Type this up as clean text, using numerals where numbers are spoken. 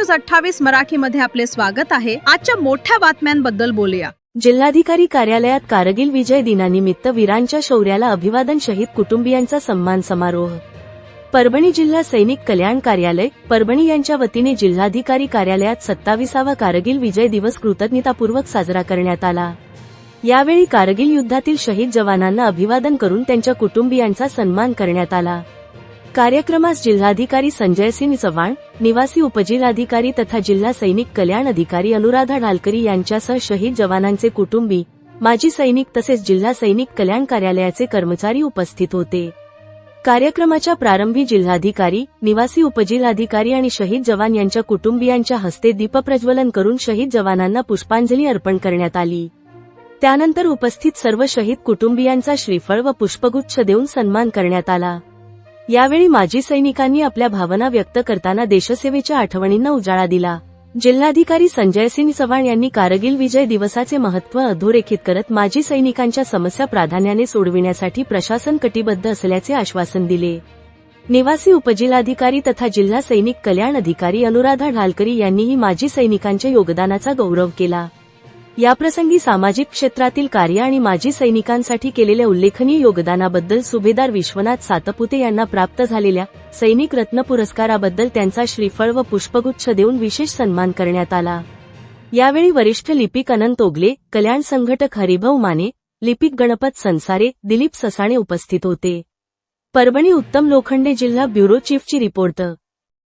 News 28 मराठीमध्ये आपले स्वागत आहे। आजच्या मोठ्या बातम्यांबद्दल बोलूया। जिल्हाधिकारी कार्यालयात कारगिल विजय दिनानिमित्त वीरांच्या शौर्याला अभिवादन, शहीद कुटुंबियांचा सन्मान समारोह। परभणी जिल्हा सैनिक कल्याण कार्यालय परभणी यांच्या वतीने जिल्हाधिकारी कार्यालयात 27वा कारगिल विजय दिवस कृतज्ञतापूर्वक साजरा करण्यात आला। यावेळी कारगिल युद्धातील शहीद जवानांना अभिवादन करून त्यांच्या कुटुंबियांचा सन्मान करण्यात आला। कार्यक्रमास जिल्हाधिकारी संजय सिंह चव्हाण, निवासी उपजिल्हाधिकारी तथा जिल्हा सैनिक कल्याण अधिकारी अनुराधा ढालकरी यांच्यासह शहीद जवानांचे कुटुंबी, माजी सैनिक तसेच जिल्हा सैनिक कल्याण कार्यालयाचे कर्मचारी उपस्थित होते। कार्यक्रमाच्या प्रारंभी जिल्हाधिकारी, निवासी उपजिल्हाधिकारी आणि शहीद जवान यांच्या कुटुंबियांच्या हस्ते दीपप्रज्वलन करून शहीद जवानांना पुष्पांजली अर्पण करण्यात आली। त्यानंतर उपस्थित सर्व शहीद कुटुंबियांचा श्रीफळ व पुष्पगुच्छ देऊन सन्मान करण्यात आला। यावेळी माजी सैनिकांनी आपल्या भावना व्यक्त करताना देशसेवेच्या आठवणींना उजाळा दिला। जिल्हाधिकारी संजय सिंह चव्हाण यांनी कारगिल विजय दिवसाचे महत्त्व अधोरेखित करत माजी सैनिकांच्या समस्या प्राधान्याने सोडविण्यासाठी प्रशासन कटिबद्ध असल्याचे आश्वासन दिले। निवासी उपजिल्हाधिकारी तथा जिल्हा सैनिक कल्याण अधिकारी अनुराधा ढालकरी यांनीही माजी सैनिकांच्या योगदानाचा गौरव केला। याप्रसंगी सामाजिक क्षेत्रातील कार्य आणि माजी सैनिकांसाठी केलेल्या उल्लेखनीय योगदानाबद्दल सुभेदार विश्वनाथ सातपुते यांना प्राप्त झालेल्या सैनिक रत्न पुरस्काराबद्दल त्यांचा श्रीफळ व पुष्पगुच्छ देऊन विशेष सन्मान करण्यात आला। यावेळी वरिष्ठ लिपिक अनंत ओगले, कल्याण संघटक हरिभाऊ माने, लिपिक गणपत संसारे, दिलीप ससाणे उपस्थित होते। परभणी उत्तम लोखंडे, जिल्हा ब्युरो चीफची रिपोर्ट।